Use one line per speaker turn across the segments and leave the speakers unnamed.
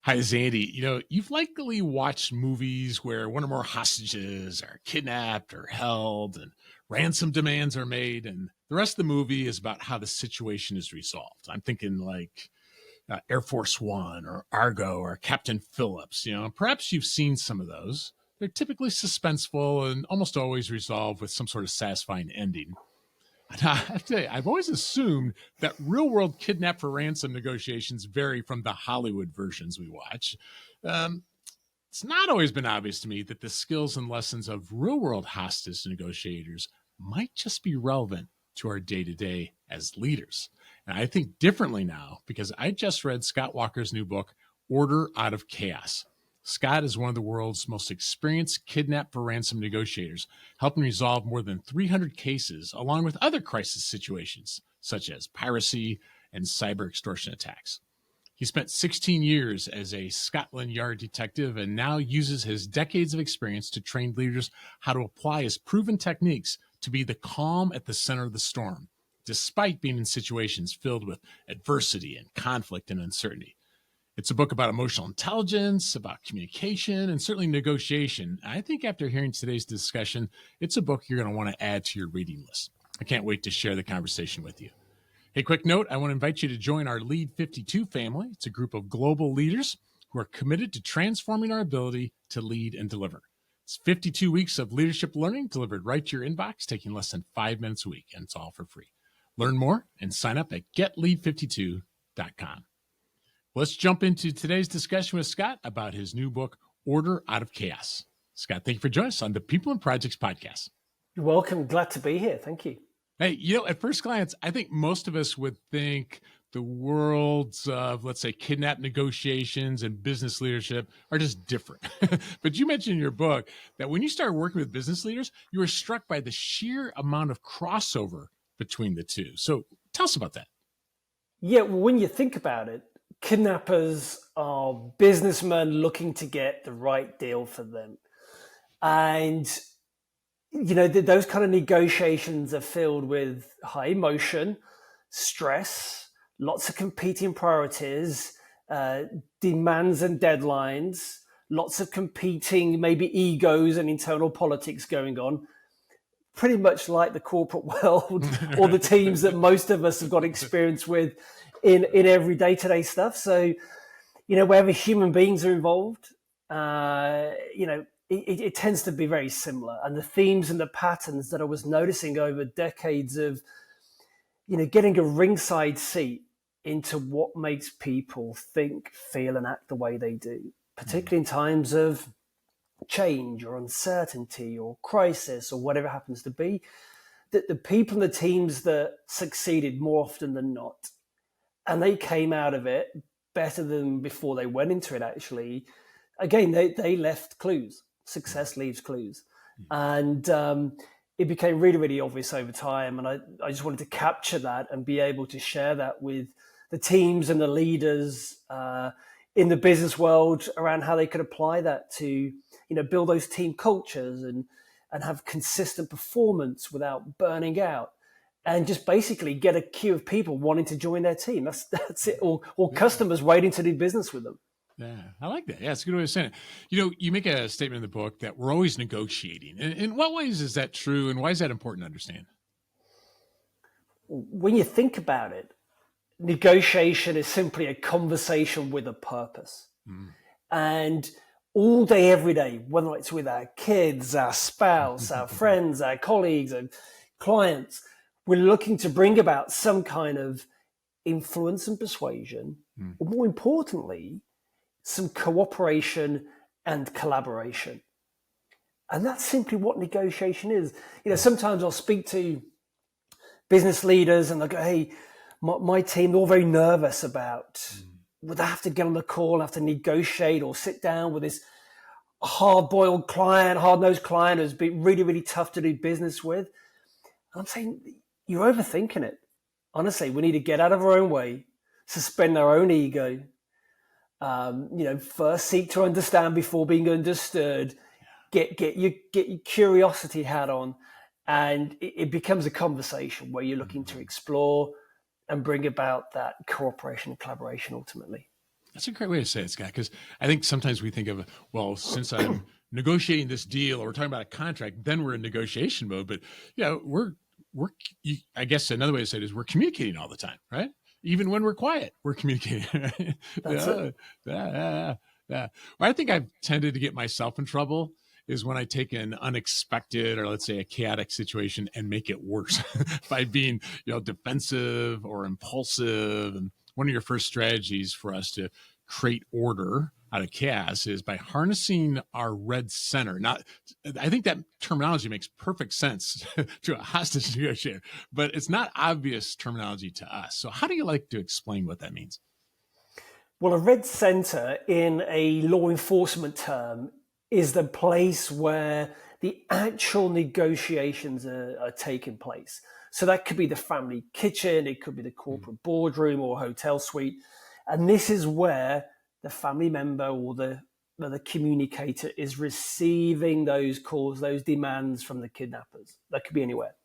Hi, Zandy. You've likely watched movies where one or more hostages are kidnapped or held and ransom demands are made, and the rest of the movie is about how the situation is resolved. I'm thinking like Air Force One or Argo or Captain Phillips. Perhaps you've seen some of those. They're typically suspenseful and almost always resolved with some sort of satisfying ending. And I have to tell you, I've always assumed that real world kidnap for ransom negotiations vary from the Hollywood versions we watch. Um, it's not always been obvious to me that the skills and lessons of real world hostage negotiators might just be relevant to our day to day as leaders. And I think differently now because I just read Scott Walker's new book, Order Out of Chaos. Scott is one of the world's most experienced kidnap for ransom negotiators, helping resolve more than 300 cases, along with other crisis situations, such as piracy and cyber extortion attacks. He spent 16 years as a Scotland Yard detective and now uses his decades of experience to train leaders how to apply his proven techniques to be the calm at the center of the storm, despite being in situations filled with adversity and conflict and uncertainty. It's a book about emotional intelligence, about communication, and certainly negotiation. I think after hearing today's discussion, it's a book you're going to want to add to your reading list. I can't wait to share the conversation with you. Hey, quick note, I want to invite you to join our Lead 52 family. It's a group of global leaders who are committed to transforming our ability to lead and deliver. It's 52 weeks of leadership learning delivered right to your inbox, taking less than 5 minutes a week, and it's all for free. Learn more and sign up at getlead52.com. Let's jump into today's discussion with Scott about his new book, Order Out of Chaos. Scott, thank you for joining us on the People and Projects podcast.
You're welcome. Glad to be here. Thank you.
Hey, at first glance, I think most of us would think the worlds of, let's say, kidnap negotiations and business leadership are just different. But you mentioned in your book that when you started working with business leaders, you were struck by the sheer amount of crossover between the two. So tell us about that.
Yeah, well, when you think about it, kidnappers are businessmen looking to get the right deal for them. And, those kind of negotiations are filled with high emotion, stress, lots of competing priorities, demands and deadlines, lots of competing, maybe egos and internal politics going on. Pretty much like the corporate world or the teams that most of us have got experience with in every day-to-day stuff. So, wherever human beings are involved, it tends to be very similar. And the themes and the patterns that I was noticing over decades of, getting a ringside seat into what makes people think, feel, and act the way they do, particularly in times of change or uncertainty or crisis or whatever it happens to be, that the people and the teams that succeeded more often than not, and they came out of it better than before they went into it, actually. Again, they left clues. Success leaves clues. And it became really, really obvious over time. And I just wanted to capture that and be able to share that with the teams and the leaders in the business world around how they could apply that to, build those team cultures and have consistent performance without burning out. And just basically get a queue of people wanting to join their team. That's it. Or customers waiting to do business with them.
Yeah, I like that. Yeah, it's a good way of saying it. You make a statement in the book that we're always negotiating. In what ways is that true, and why is that important to understand?
When you think about it, negotiation is simply a conversation with a purpose. And all day, every day, whether it's with our kids, our spouse, our friends, our colleagues, and clients, we're looking to bring about some kind of influence and persuasion, or more importantly, some cooperation and collaboration. And that's simply what negotiation is. Sometimes I'll speak to business leaders and they'll go, hey, my team, they're all very nervous about would I have to get on the call, have to negotiate or sit down with this hard-boiled client, hard-nosed client who's been really, really tough to do business with. And I'm saying, you're overthinking it. Honestly, we need to get out of our own way, suspend our own ego, first seek to understand before being understood, get your curiosity hat on, and it becomes a conversation where you're looking to explore and bring about that cooperation and collaboration ultimately.
That's a great way to say it, Scott, because I think sometimes we think of, well, since I'm negotiating this deal or we're talking about a contract, then we're in negotiation mode. But yeah, I guess another way to say it is we're communicating all the time, right? Even when we're quiet, we're communicating. Right?
That's
Yeah,
it.
yeah, yeah. Where I think I've tended to get myself in trouble is when I take an unexpected or let's say a chaotic situation and make it worse by being, defensive or impulsive. And one of your first strategies for us to create order out of chaos is by harnessing our red center. Not, I think that terminology makes perfect sense to a hostage negotiator, but it's not obvious terminology to us. So how do you like to explain what that means?
Well, a red center in a law enforcement term is the place where the actual negotiations are taking place. So that could be the family kitchen, it could be the corporate boardroom or hotel suite. And this is where the family member or the communicator is receiving those calls, those demands from the kidnappers. That could be anywhere.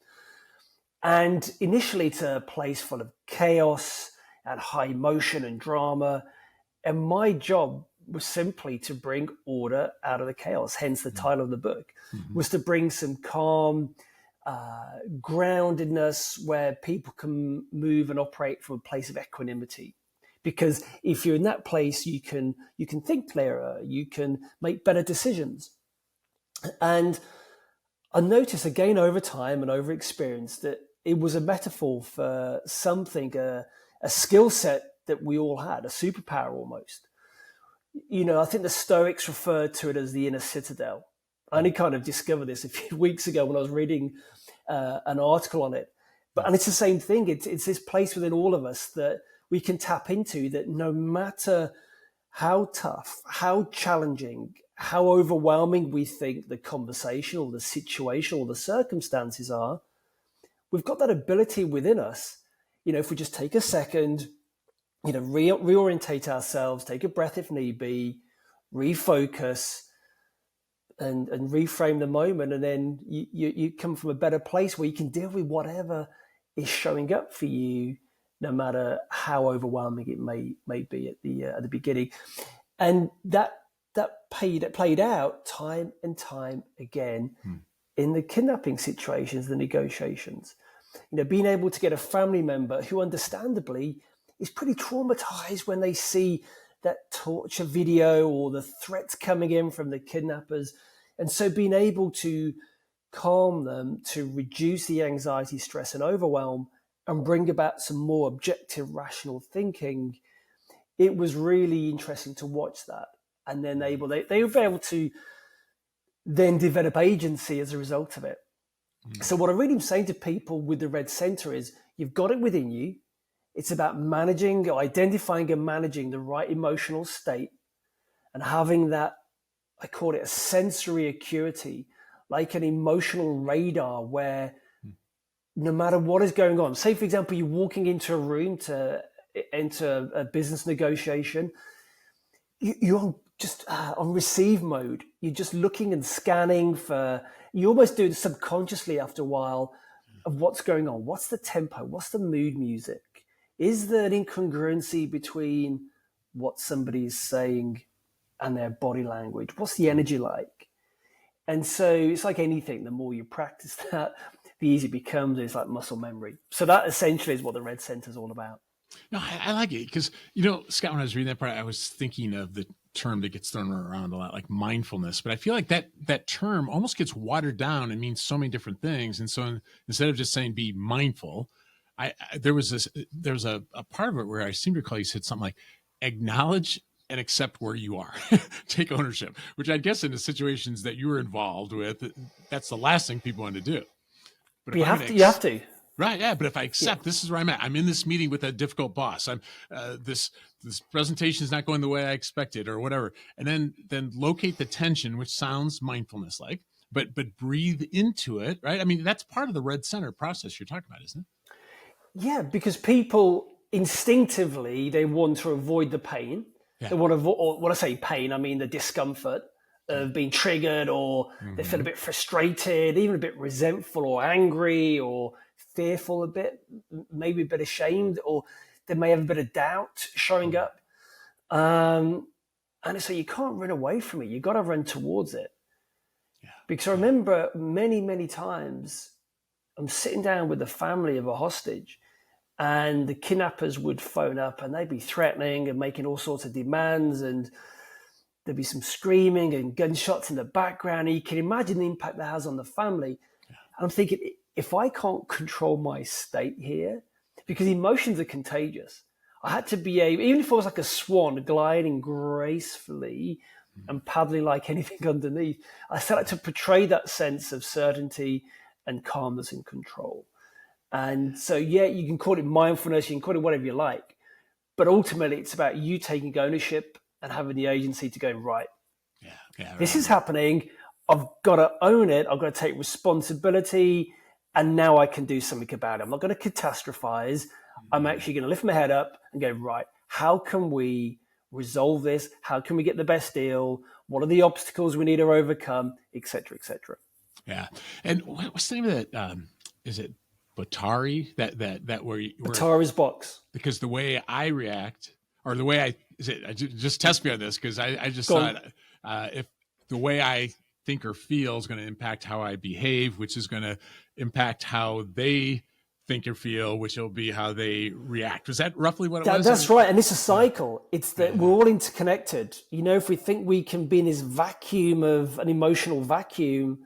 And initially, it's a place full of chaos and high emotion and drama. And my job was simply to bring order out of the chaos, hence the title of the book, was to bring some calm, groundedness where people can move and operate from a place of equanimity. Because if you're in that place, you can think clearer, you can make better decisions. And I noticed again over time and over experience that it was a metaphor for something, a skill set that we all had, a superpower almost. I think the Stoics referred to it as the inner citadel. I only kind of discovered this a few weeks ago when I was reading an article on it. And it's the same thing. It's this place within all of us that we can tap into, that no matter how tough, how challenging, how overwhelming we think the conversation or the situation or the circumstances are, we've got that ability within us. If we just take a second, reorientate ourselves, take a breath if need be, refocus and reframe the moment. And then you come from a better place where you can deal with whatever is showing up for you, no matter how overwhelming it may be at the beginning. And that played out time and time again in the kidnapping situations, the negotiations. Being able to get a family member who understandably is pretty traumatized when they see that torture video or the threats coming in from the kidnappers. And so being able to calm them, to reduce the anxiety, stress, and overwhelm, and bring about some more objective, rational thinking, it was really interesting to watch that. And then they were able to then develop agency as a result of it. So what I really am saying to people with the red center is, you've got it within you. It's about managing, identifying and managing the right emotional state and having that, I call it a sensory acuity, like an emotional radar where no matter what is going on, say, for example, you're walking into a room to enter a business negotiation, you're just on receive mode. You're just looking and scanning you almost do it subconsciously after a while of what's going on. What's the tempo? What's the mood music? Is there an incongruency between what somebody is saying and their body language? What's the energy like? And so it's like anything, the more you practice that, the easier it becomes. It's like muscle memory. So that essentially is what the red center is all about.
No, I like it because, Scott, when I was reading that part, I was thinking of the term that gets thrown around a lot, like mindfulness. But I feel like that term almost gets watered down and means so many different things. And so instead of just saying be mindful, there was a part of it where I seem to recall you said something like acknowledge and accept where you are, take ownership, which I guess in the situations that you were involved with, that's the last thing people want to do. But
you have to.
Right, yeah. But if I accept this is where I'm at, I'm in this meeting with a difficult boss. I'm this presentation is not going the way I expected, or whatever, and then locate the tension, which sounds mindfulness like, but breathe into it. Right. I mean, that's part of the red center process you're talking about, isn't it?
Yeah, because people instinctively they want to avoid the pain. Yeah. They want to avoid, or when I say pain, I mean the discomfort of being triggered, or they feel a bit frustrated, even a bit resentful or angry or fearful a bit, maybe a bit ashamed, or they may have a bit of doubt showing up. And so you can't run away from it. You got to run towards it.
Yeah.
Because I remember many, many times I'm sitting down with the family of a hostage, and the kidnappers would phone up and they'd be threatening and making all sorts of demands, and there'd be some screaming and gunshots in the background. And you can imagine the impact that has on the family.
Yeah.
And I'm thinking, if I can't control my state here, because emotions are contagious, I had to be able, even if I was like a swan gliding gracefully and paddling like anything underneath, I still had to portray that sense of certainty and calmness and control. And so, yeah, you can call it mindfulness, you can call it whatever you like, but ultimately it's about you taking ownership and having the agency to go, right, this is happening. I've got to own it. I've got to take responsibility, and now I can do something about it. I'm not going to catastrophize. I'm actually going to lift my head up and go, right, how can we resolve this? How can we get the best deal? What are the obstacles we need to overcome, et cetera, et cetera.
Yeah. And what's the name of that? Is it Batari? That where
Batari's box.
Because the way I react, or the way just test me on this, because I just thought if the way I think or feel is going to impact how I behave, which is going to impact how they think or feel, which will be how they react. Was that roughly what it was?
That's right. And it's a cycle. It's that we're all interconnected. You know, if we think we can be in this vacuum of an emotional vacuum,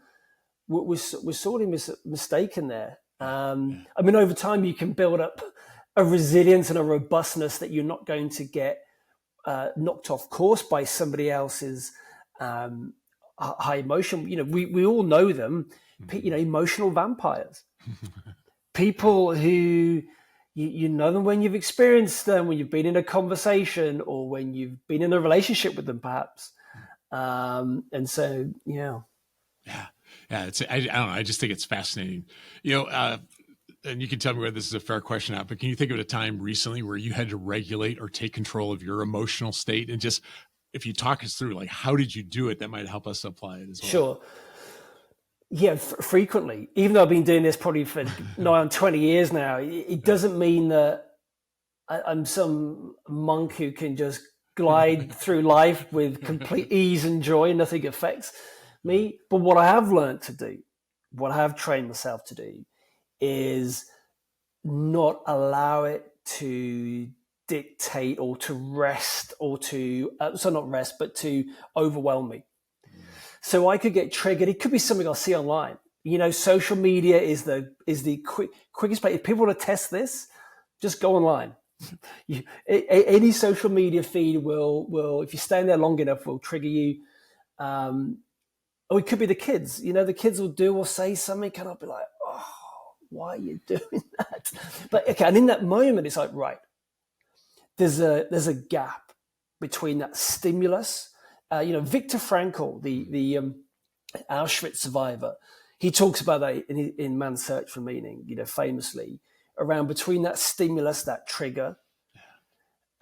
we're sorely mistaken there. I mean, over time, you can build up a resilience and a robustness that you're not going to get knocked off course by somebody else's high emotion. You know, we all know them, you know, emotional vampires. People who, you know them when you've experienced them, when you've been in a conversation or when you've been in a relationship with them, perhaps. And so, yeah.
Yeah. I don't know. I just think it's fascinating. You know, and you can tell me whether this is a fair question or not, but can you think of a time recently where you had to regulate or take control of your emotional state? And just, if you talk us through, like, how did you do it? That might help us apply it as well.
Sure. Yeah, frequently. Even though I've been doing this probably for 20 years now, it doesn't mean that I'm some monk who can just glide through life with complete ease and joy and nothing affects me. But what I have learned to do, what I have trained myself to do, is not allow it to dictate or to rest or to, not rest, but to overwhelm me. So I could get triggered. It could be something I'll see online. You know, social media is the quickest place. If people want to test this, just go online. Any social media feed will, if you stay in there long enough, will trigger you. Or it could be the kids. You know, the kids will do or say something, and I'll be like, oh, why are you doing that? But okay, and in that moment, it's like, right, there's a gap between that stimulus. You know, Viktor Frankl, the Auschwitz survivor, he talks about that in Man's Search for Meaning, you know, famously, around between that stimulus, that trigger,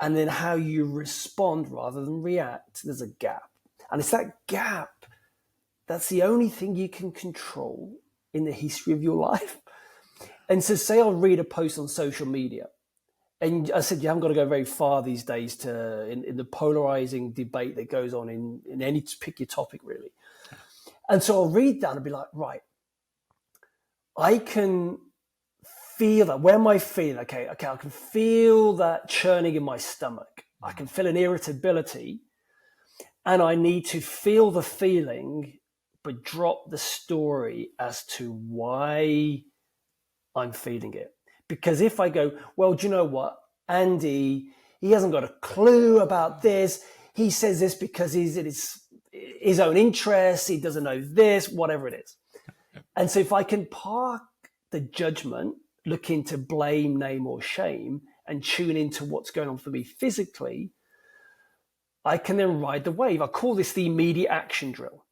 and then how you respond rather than react. There's a gap. And it's that gap that's the only thing you can control in the history of your life. And so say I'll read a post on social media, and I said, you haven't got to go very far these days in the polarizing debate that goes on in any, pick your topic, really. And so I'll read that and I'll be like, right, I can feel that. Where am I feeling? Okay, I can feel that churning in my stomach. I can feel an irritability, and I need to feel the feeling, but drop the story as to why I'm feeling it. Because if I go, well, do you know what? Andy, he hasn't got a clue about this. He says this because he's in his own interests. He doesn't know this, whatever it is. And so if I can park the judgment, look into blame, name, or shame, and tune into what's going on for me physically, I can then ride the wave. I call this the immediate action drill.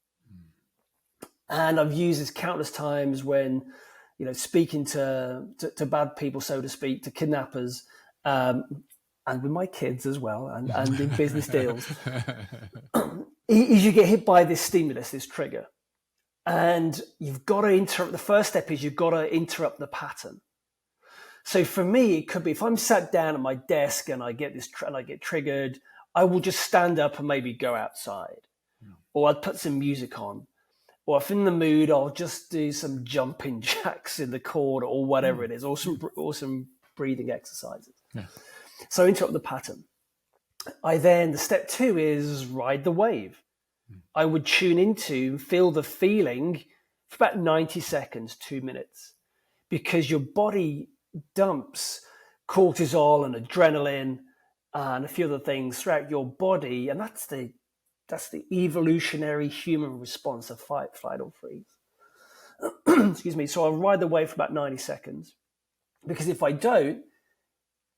And I've used this countless times when, you know, speaking to bad people, so to speak, to kidnappers, and with my kids as well, and in business deals, is you get hit by this stimulus, this trigger, and you've got to interrupt. The first step is you've got to interrupt the pattern. So for me, it could be if I'm sat down at my desk and I get and I get triggered, I will just stand up and maybe go outside, or I'd put some music on, or if in the mood, I'll just do some jumping jacks in the corner or whatever it is, or some breathing exercises.
Yeah.
So interrupt the pattern. The step 2 is ride the wave. I would tune into, feel the feeling for about 90 seconds, 2 minutes, because your body dumps cortisol and adrenaline and a few other things throughout your body. And that's the evolutionary human response of fight, flight, or freeze. Excuse me. So I'll ride the wave for about 90 seconds, because if I don't,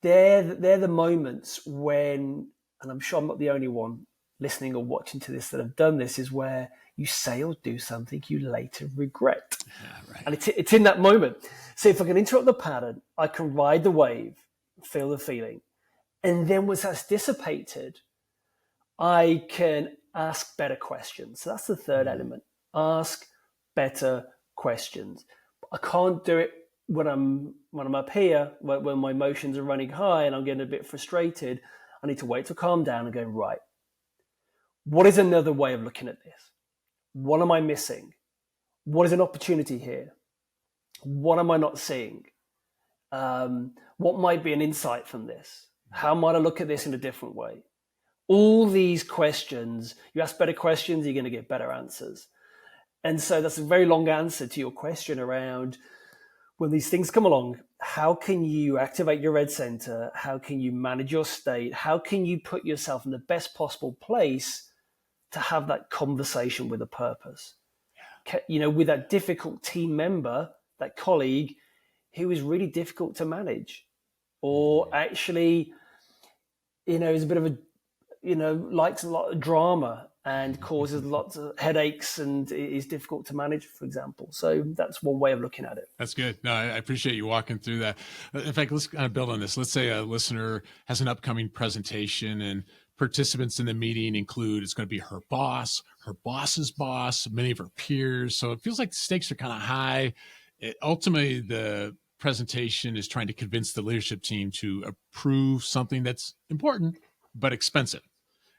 they're the moments when, and I'm sure I'm not the only one listening or watching to this that have done this, is where you say or do something you later regret.
Yeah, right.
And it's in that moment. So if I can interrupt the pattern, I can ride the wave, feel the feeling. And then once that's dissipated, I can ask better questions. So that's the third element. Ask better questions. I can't do it when I'm up here, when my emotions are running high and I'm getting a bit frustrated. I need to wait to calm down and go, right, what is another way of looking at this? What am I missing? What is an opportunity here? What am I not seeing? What might be an insight from this? How might I look at this in a different way? All these questions, you ask better questions, you're going to get better answers. And so that's a very long answer to your question around, when these things come along, how can you activate your red center? How can you manage your state? How can you put yourself in the best possible place to have that conversation with a purpose? Yeah. With that difficult team member, that colleague who is really difficult to manage, or actually, is a bit of a, likes a lot of drama and causes lots of headaches and is difficult to manage, for example. So that's one way of looking at it.
That's good. No, I appreciate you walking through that. In fact, let's kind of build on this. Let's say a listener has an upcoming presentation, and participants in the meeting include, it's going to be her boss, her boss's boss, many of her peers. So it feels like the stakes are kind of high. Ultimately, the presentation is trying to convince the leadership team to approve something that's important but expensive.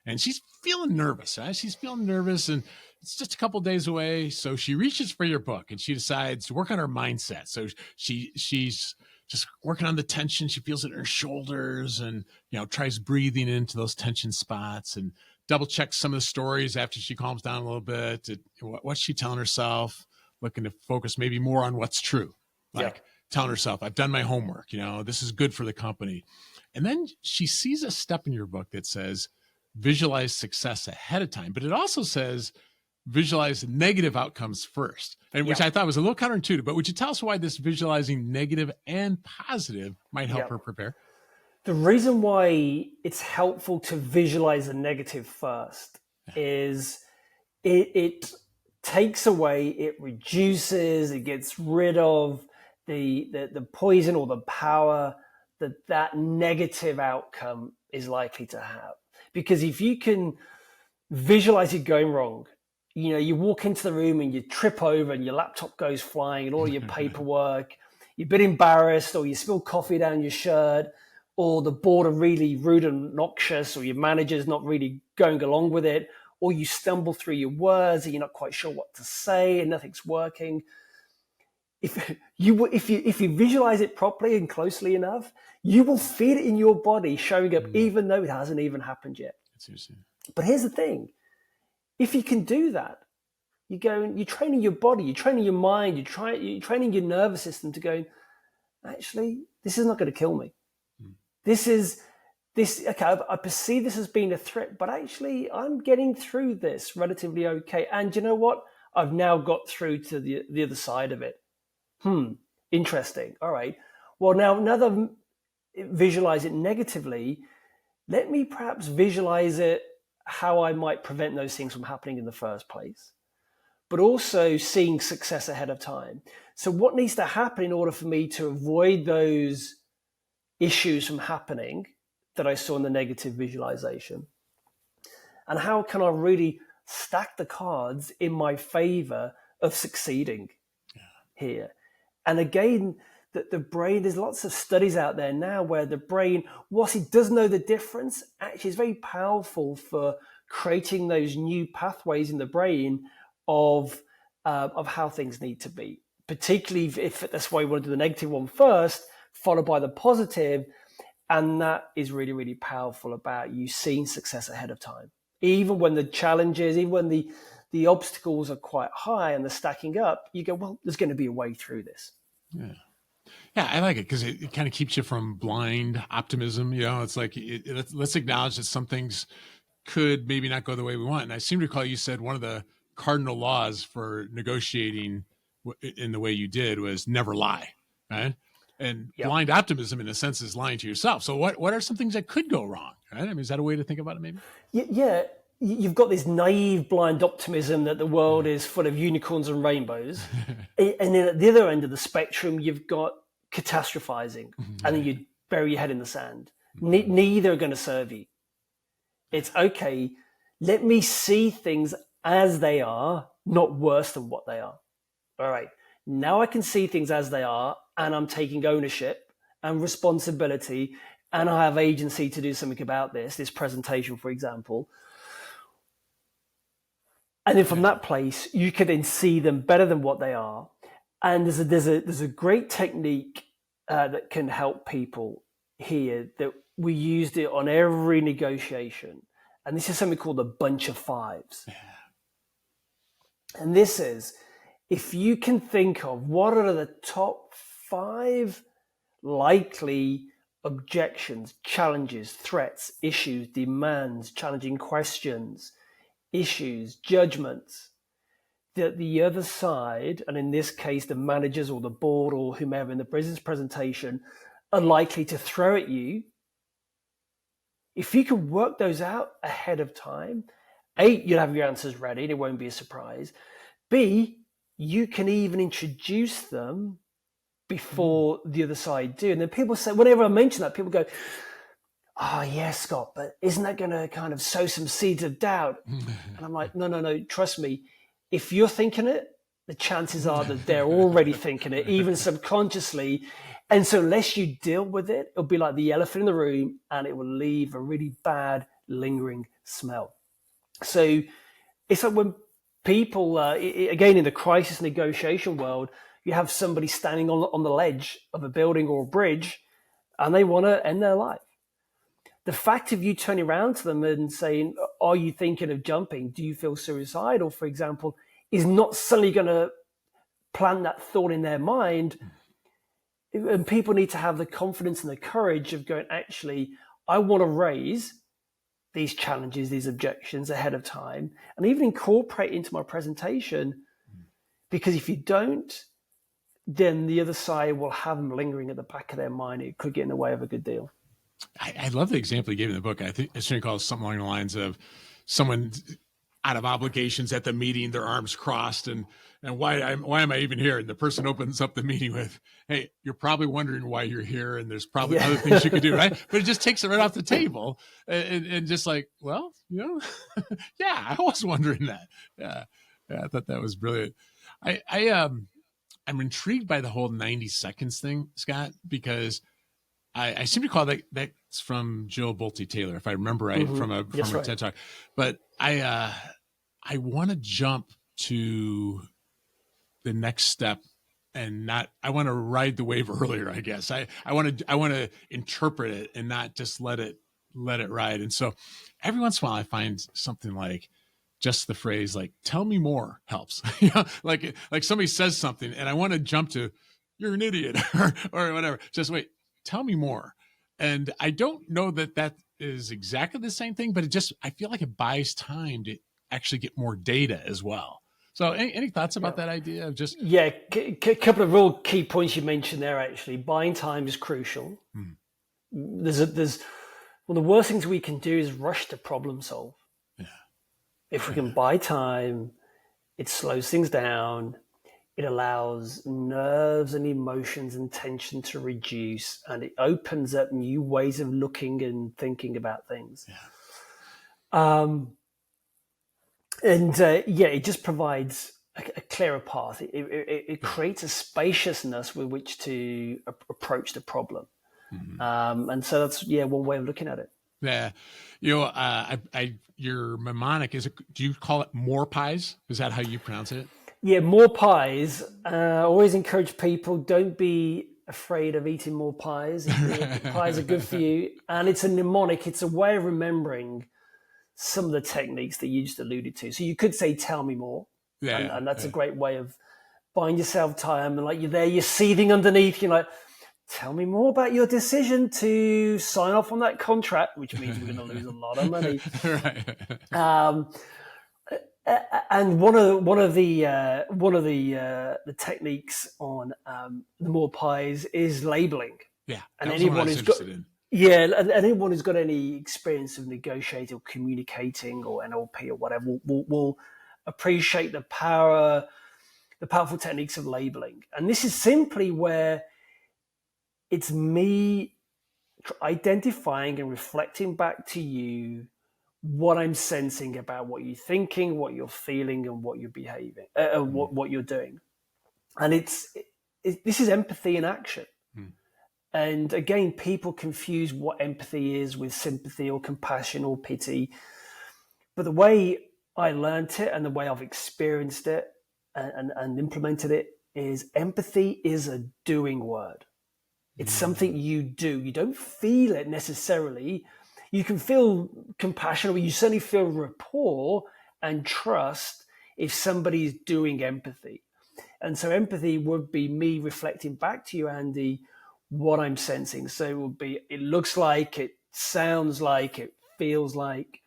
And she's feeling nervous. Right? She's feeling nervous, and it's just a couple of days away. So she reaches for your book, and she decides to work on her mindset. So she's just working on the tension. She feels it in her shoulders, and tries breathing into those tension spots, and double checks some of the stories after she calms down a little bit. What's she telling herself? Looking to focus maybe more on what's true, like telling herself, "I've done my homework. This is good for the company." And then she sees a step in your book that says, visualize success ahead of time, but it also says visualize negative outcomes first, and which I thought was a little counterintuitive. But would you tell us why this visualizing negative and positive might help her prepare?
The reason why it's helpful to visualize the negative first is it takes away, it reduces, it gets rid of the poison or the power that negative outcome is likely to have. Because if you can visualize it going wrong, you walk into the room and you trip over and your laptop goes flying and all your paperwork, you're a bit embarrassed, or you spill coffee down your shirt, or the board are really rude and obnoxious, or your manager's not really going along with it, or you stumble through your words and you're not quite sure what to say and nothing's working. If you visualize it properly and closely enough, you will feel it in your body showing up, even though it hasn't even happened yet. But here's the thing. If you can do that, you're training your body, you're training your mind, you're training your nervous system to go, actually, this is not going to kill me. Okay, I perceive this as being a threat, but actually I'm getting through this relatively okay. And you know what? I've now got through to the other side of it. Interesting. All right. Well, now that I visualize it negatively, let me perhaps visualize it how I might prevent those things from happening in the first place, but also seeing success ahead of time. So what needs to happen in order for me to avoid those issues from happening that I saw in the negative visualization? And how can I really stack the cards in my favor of succeeding here? And again, that the brain, there's lots of studies out there now where the brain, whilst it does know the difference, actually is very powerful for creating those new pathways in the brain of how things need to be. Particularly if that's why you want to do the negative one first, followed by the positive. And that is really, really powerful about you seeing success ahead of time. Even when the challenges, even when the obstacles are quite high and they're stacking up, you go, well, there's going to be a way through this.
Yeah. Yeah, I like it because it kind of keeps you from blind optimism. It's like, let's acknowledge that some things could maybe not go the way we want. And I seem to recall you said one of the cardinal laws for negotiating in the way you did was never lie, right? And blind optimism, in a sense, is lying to yourself. So what are some things that could go wrong? Right? I mean, is that a way to think about it, maybe?
Yeah. You've got this naive, blind optimism that the world is full of unicorns and rainbows. And then at the other end of the spectrum, you've got catastrophizing. And then you bury your head in the sand. Neither are going to serve you. It's okay. Let me see things as they are, not worse than what they are. All right. Now I can see things as they are, and I'm taking ownership and responsibility, and I have agency to do something about this presentation, for example. And then from that place, you can then see them better than what they are. And there's a great technique that can help people here that we used it on every negotiation. And this is something called a bunch of fives. Yeah. And this is, if you can think of what are the top 5 likely objections, challenges, threats, issues, demands, challenging questions, issues, judgments that the other side, and in this case, the managers or the board or whomever in the business presentation, are likely to throw at you. If you can work those out ahead of time, A, you'll have your answers ready and it won't be a surprise. B, you can even introduce them before the other side do. And then people say, whenever I mention that, people go, oh, yeah, Scott, but isn't that going to kind of sow some seeds of doubt? And I'm like, no, trust me. If you're thinking it, the chances are that they're already thinking it, even subconsciously. And so unless you deal with it, it'll be like the elephant in the room and it will leave a really bad, lingering smell. So it's like when people, again, in the crisis negotiation world, you have somebody standing on the ledge of a building or a bridge and they want to end their life. The fact of you turning around to them and saying, are you thinking of jumping? Do you feel suicidal, for example, is not suddenly going to plant that thought in their mind. And people need to have the confidence and the courage of going, actually, I want to raise these challenges, these objections ahead of time, and even incorporate into my presentation. Because if you don't, then the other side will have them lingering at the back of their mind. It could get in the way of a good deal.
I love the example you gave in the book. I think it's going to call something along the lines of someone out of obligations at the meeting, their arms crossed, and why am I even here? And the person opens up the meeting with, hey, you're probably wondering why you're here, and there's probably other things you could do, right? But it just takes it right off the table, and just like, well, yeah, I was wondering that. Yeah, I thought that was brilliant. I'm intrigued by the whole 90 seconds thing, Scott, because I seem to recall that's from Jill Bolte Taylor, if I remember right, from a TED Talk. But I want to jump to the next step and I want to ride the wave earlier, I guess. I want to interpret it and not just let it ride. And so every once in a while I find something like just the phrase like, tell me more helps. Like somebody says something and I want to jump to, you're an idiot or whatever. Just wait. Tell me more. And I don't know that is exactly the same thing, but I feel like it buys time to actually get more data as well. So any thoughts about that idea of just...
Yeah, a couple of real key points you mentioned there, actually. Buying time is crucial. There's one of the worst things we can do is rush to problem solve. Yeah. If we can buy time, it slows things down. It allows nerves and emotions and tension to reduce, and it opens up new ways of looking and thinking about things. Yeah. It just provides a clearer path. It creates a spaciousness with which to approach the problem. And so that's one way of looking at it.
Yeah, your mnemonic is. Do you call it MOREPIES? Is that how you pronounce it?
Yeah, more pies. Always encourage people, don't be afraid of eating more pies. Pies are good for you. And it's a mnemonic. It's a way of remembering some of the techniques that you just alluded to. So you could say, tell me more. And that's a great way of buying yourself time. And like you're there, you're seething underneath. You're like, tell me more about your decision to sign off on that contract, which means we're going to lose a lot of money. And one of the techniques on the more pies is labeling.
Yeah,
and anyone who's got and anyone who's got any experience of negotiating or communicating or NLP or whatever will appreciate the powerful techniques of labeling. And this is simply where it's me identifying and reflecting back to you what I'm sensing about what you're thinking, what you're feeling, and what you're behaving, what you're doing. And this is empathy in action. And again, people confuse what empathy is with sympathy or compassion or pity. But the way I learned it and the way I've experienced it and implemented it is empathy is a doing word. It's something you do. You don't feel it necessarily. You can feel compassion, or you certainly feel rapport and trust if somebody's doing empathy. And so empathy would be me reflecting back to you, Andy, what I'm sensing. So it would be, it looks like, it sounds like, it feels like,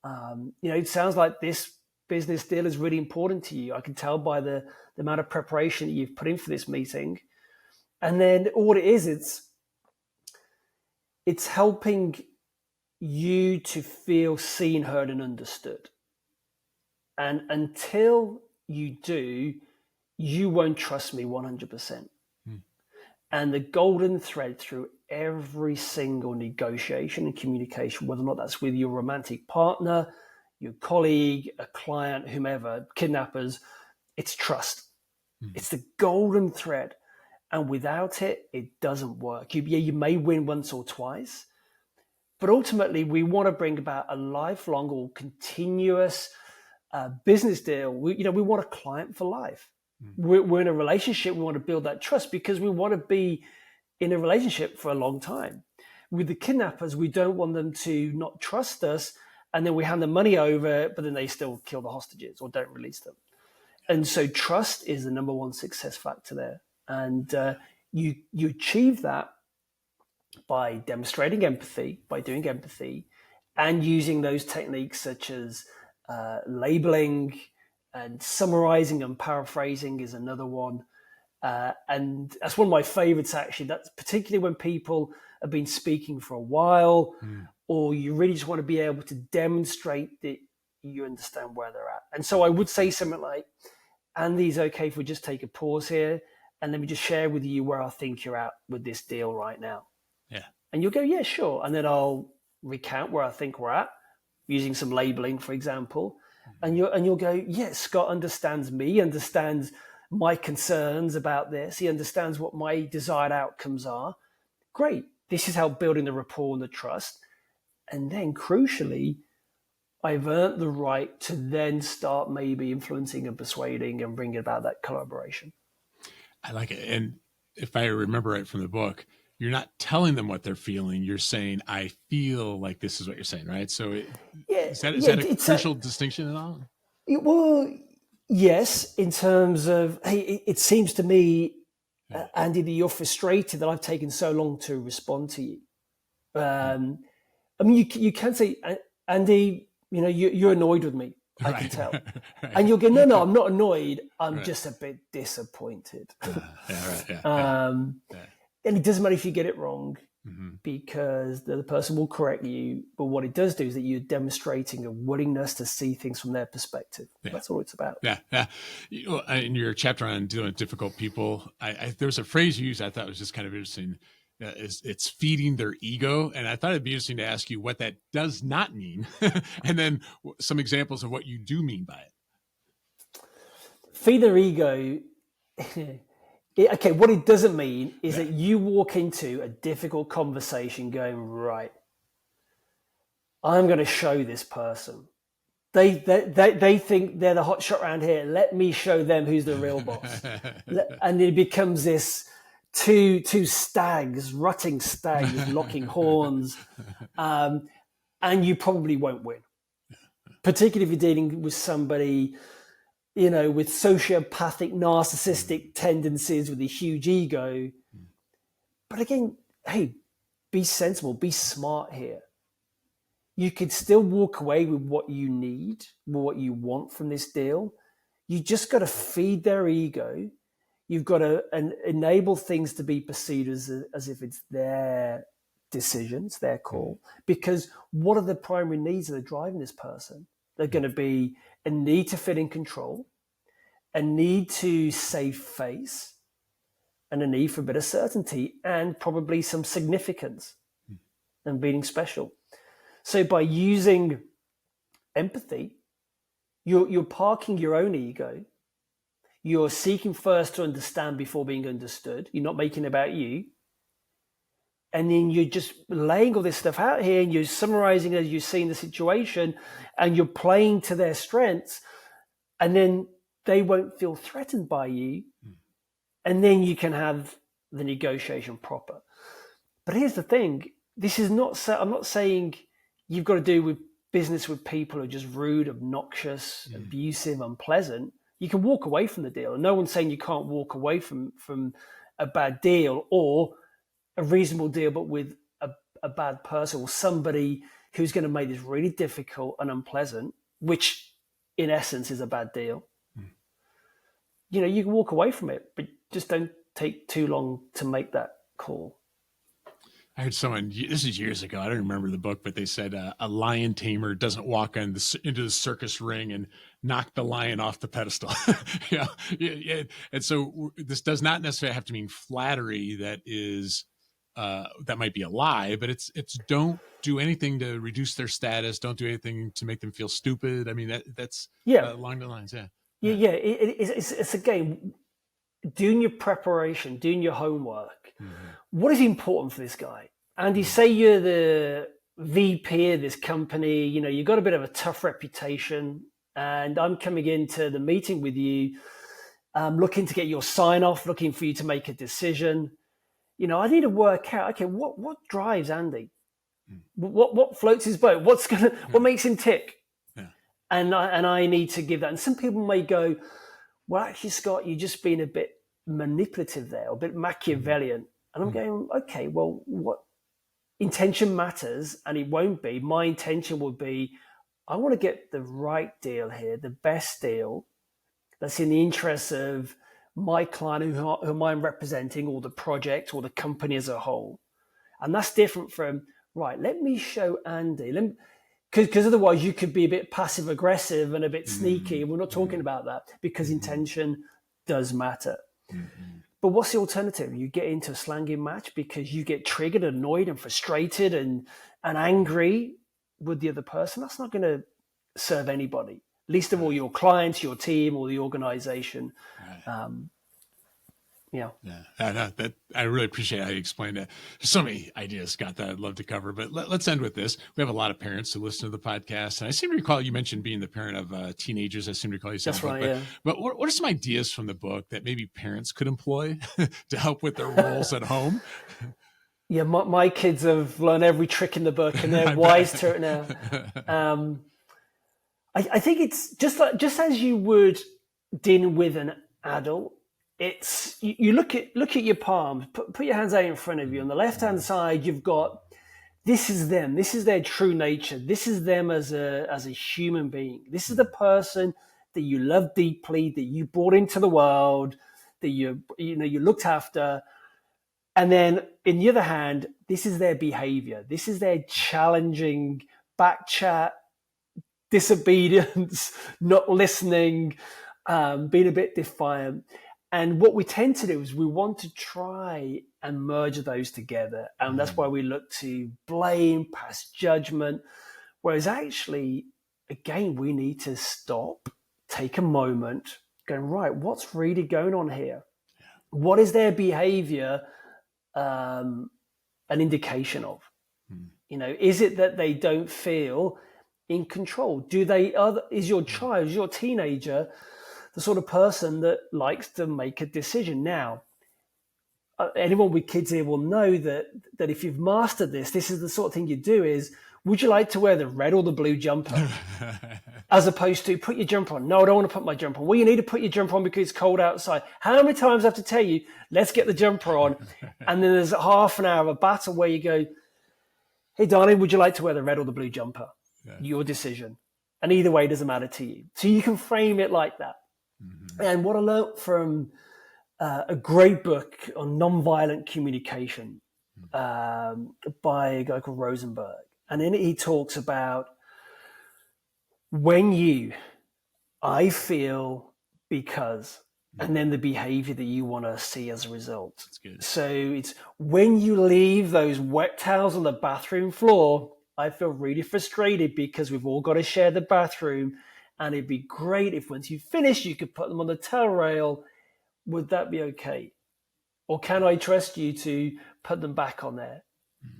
it sounds like this business deal is really important to you. I can tell by the amount of preparation that you've put in for this meeting. And then all it is, it's helping you to feel seen, heard, and understood. And until you do, you won't trust me 100%. And the golden thread through every single negotiation and communication, whether or not that's with your romantic partner, your colleague, a client, whomever, kidnappers, it's trust. It's the golden thread. And without it, it doesn't work. You may win once or twice, but ultimately we want to bring about a lifelong or continuous business deal. We want a client for life. We're in a relationship. We want to build that trust because we want to be in a relationship for a long time. With the kidnappers, we don't want them to not trust us, and then we hand the money over, but then they still kill the hostages or don't release them. And so trust is the number one success factor there. And you achieve that by demonstrating empathy, by doing empathy, and using those techniques such as labeling and summarizing and paraphrasing is another one. And that's one of my favorites, actually. That's particularly when people have been speaking for a while, or you really just want to be able to demonstrate that you understand where they're at. And so I would say something like, Andy's okay if we just take a pause here and let me just share with you where I think you're at with this deal right now.
Yeah.
And you'll go, yeah, sure. And then I'll recount where I think we're at using some labeling, for example. And you'll go, yes, Scott understands me, understands my concerns about this. He understands what my desired outcomes are. Great. This is how building the rapport and the trust. And then crucially, I've earned the right to then start maybe influencing and persuading and bringing about that collaboration.
I like it. And if I remember right from the book, you're not telling them what they're feeling. You're saying, I feel like this is what you're saying, right? So is that a crucial distinction at all?
Well, yes, in terms of, hey, it seems to me, Andy, that you're frustrated that I've taken so long to respond to you. I mean, you can say, Andy, you're annoyed with me. I can tell. Right. And you'll go, no, I'm not annoyed. I'm just a bit disappointed. And it doesn't matter if you get it wrong because the person will correct you. But what it does do is that you're demonstrating a willingness to see things from their perspective. Yeah. That's all it's about.
Yeah. In your chapter on dealing with difficult people, there was a phrase you used I thought was just kind of interesting. It's feeding their ego. And I thought it'd be interesting to ask you what that does not mean. And then some examples of what you do mean by it.
feed their ego. Okay, what it doesn't mean is that you walk into a difficult conversation going, right, I'm going to show this person. They think they're the hot shot around here. Let me show them who's the real boss. And it becomes this two stags, rutting stags, locking horns. And you probably won't win, particularly if you're dealing with somebody, with sociopathic, narcissistic tendencies, with a huge ego. But again, hey, be sensible, be smart here. You could still walk away with what you need, what you want from this deal. You just got to feed their ego. You've got to enable things to be perceived as if it's their decisions, their call. Because what are the primary needs that are driving this person? They're going to be a need to feel in control, a need to save face, and a need for a bit of certainty, and probably some significance and being special. So by using empathy, you're parking your own ego. You're seeking first to understand before being understood. You're not making it about you. And then you're just laying all this stuff out here, and you're summarizing as you're seeing the situation, and you're playing to their strengths, and then they won't feel threatened by you. And then you can have the negotiation proper. But here's the thing. This is not, I'm not saying you've got to do with business with people who are just rude, obnoxious, abusive, unpleasant. You can walk away from the deal. And no one's saying you can't walk away from a bad deal or a reasonable deal, but with a bad person or somebody who's going to make this really difficult and unpleasant, which in essence is a bad deal. You can walk away from it, but just don't take too long to make that call.
I heard someone, this is years ago, I don't remember the book, but they said a lion tamer doesn't walk into the circus ring and knock the lion off the pedestal. Yeah. And so this does not necessarily have to mean flattery that might be a lie, but it's don't do anything to reduce their status. Don't do anything to make them feel stupid. I mean, that's along the lines. Yeah.
It's again, doing your preparation, doing your homework. What is important for this guy? Andy, say you're the VP of this company, you've got a bit of a tough reputation, and I'm coming into the meeting with you, looking to get your sign off, looking for you to make a decision. I need to work out, okay, what drives Andy? What floats his boat? What makes him tick? Yeah. And I need to give that. And some people may go, well, actually, Scott, you're just being a bit manipulative there, or a bit Machiavellian. And I'm going, okay, well, what intention matters, and it won't be. My intention would be, I want to get the right deal here, the best deal that's in the interests of my client whom I'm representing, or the project, or the company as a whole. And that's different from, right, let me show Andy. Because otherwise you could be a bit passive aggressive and a bit sneaky. And we're not talking about that, because intention does matter. But what's the alternative? You get into a slanging match because you get triggered, annoyed and frustrated and angry with the other person. That's not going to serve anybody, least of all your clients, your team, or the organization. Right.
I really appreciate how you explained it. There's so many ideas, Scott, that I'd love to cover, but let's end with this. We have a lot of parents who listen to the podcast, and I seem to recall you mentioned being the parent of teenagers. I seem to recall you saying
that's right.
But what are some ideas from the book that maybe parents could employ to help with their roles at home?
Yeah, my kids have learned every trick in the book, and they're wise to it now. I think it's just as you would deal with an adult. It's you look at your palms, put your hands out in front of you. On the left hand side, you've got, this is them. This is their true nature. This is them as a human being. This is the person that you love deeply, that you brought into the world, that you looked after. And then in the other hand, this is their behavior. This is their challenging back chat, disobedience, not listening, being a bit defiant. And what we tend to do is we want to try and merge those together. And that's why we look to blame, pass judgment. Whereas actually, again, we need to stop, take a moment, going, right, what's really going on here? What is their behavior an indication of? Is it that they don't feel in control? Is your child, is your teenager the sort of person that likes to make a decision? Now, anyone with kids here will know that if you've mastered this is the sort of thing you do is, would you like to wear the red or the blue jumper? As opposed to, put your jumper on. No, I don't want to put my jumper on. Well, you need to put your jumper on because it's cold outside. How many times I have to tell you, let's get the jumper on? And then there's half an hour of a battle where you go, hey, darling, would you like to wear the red or the blue jumper? Yeah. Your decision. And either way, it doesn't matter to you. So you can frame it like that. And what I learned from a great book on nonviolent communication by a guy called Rosenberg. And in it, he talks about I feel because, and then the behavior that you want to see as a result.
That's good.
So it's when you leave those wet towels on the bathroom floor, I feel really frustrated because we've all got to share the bathroom. And it'd be great if once you finish, you could put them on the towel rail. Would that be okay? Or can I trust you to put them back on there?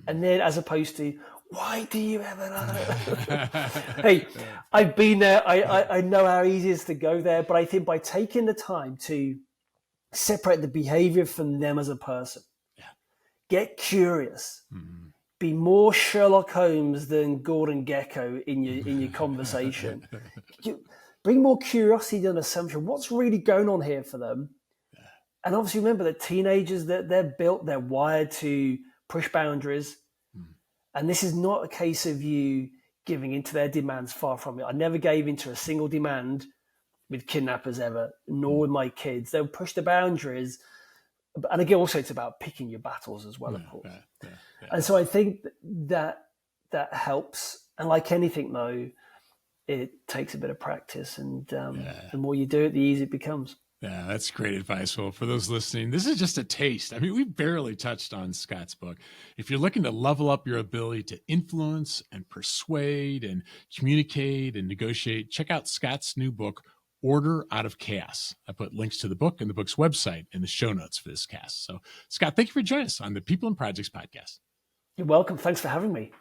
And then as opposed to, why do you ever Hey, I've been there. I know how easy it is to go there. But I think by taking the time to separate the behavior from them as a person, get curious, be more Sherlock Holmes than Gordon Gekko in your conversation. Bring more curiosity than assumption. What's really going on here for them? And obviously remember that teenagers, they're wired to push boundaries. And this is not a case of you giving into their demands, far from it. I never gave into a single demand with kidnappers ever, nor with my kids. They'll push the boundaries. And again, also it's about picking your battles as well, of course. And so I think that helps. And like anything though, it takes a bit of practice, and the more you do it, the easier it becomes.
Yeah, that's great advice. Well, for those listening, this is just a taste. I mean, we barely touched on Scott's book. If you're looking to level up your ability to influence and persuade and communicate and negotiate, check out Scott's new book, Order Out of Chaos. I put links to the book and the book's website in the show notes for this cast. So, Scott, thank you for joining us on the People and Projects podcast.
You're welcome. Thanks for having me.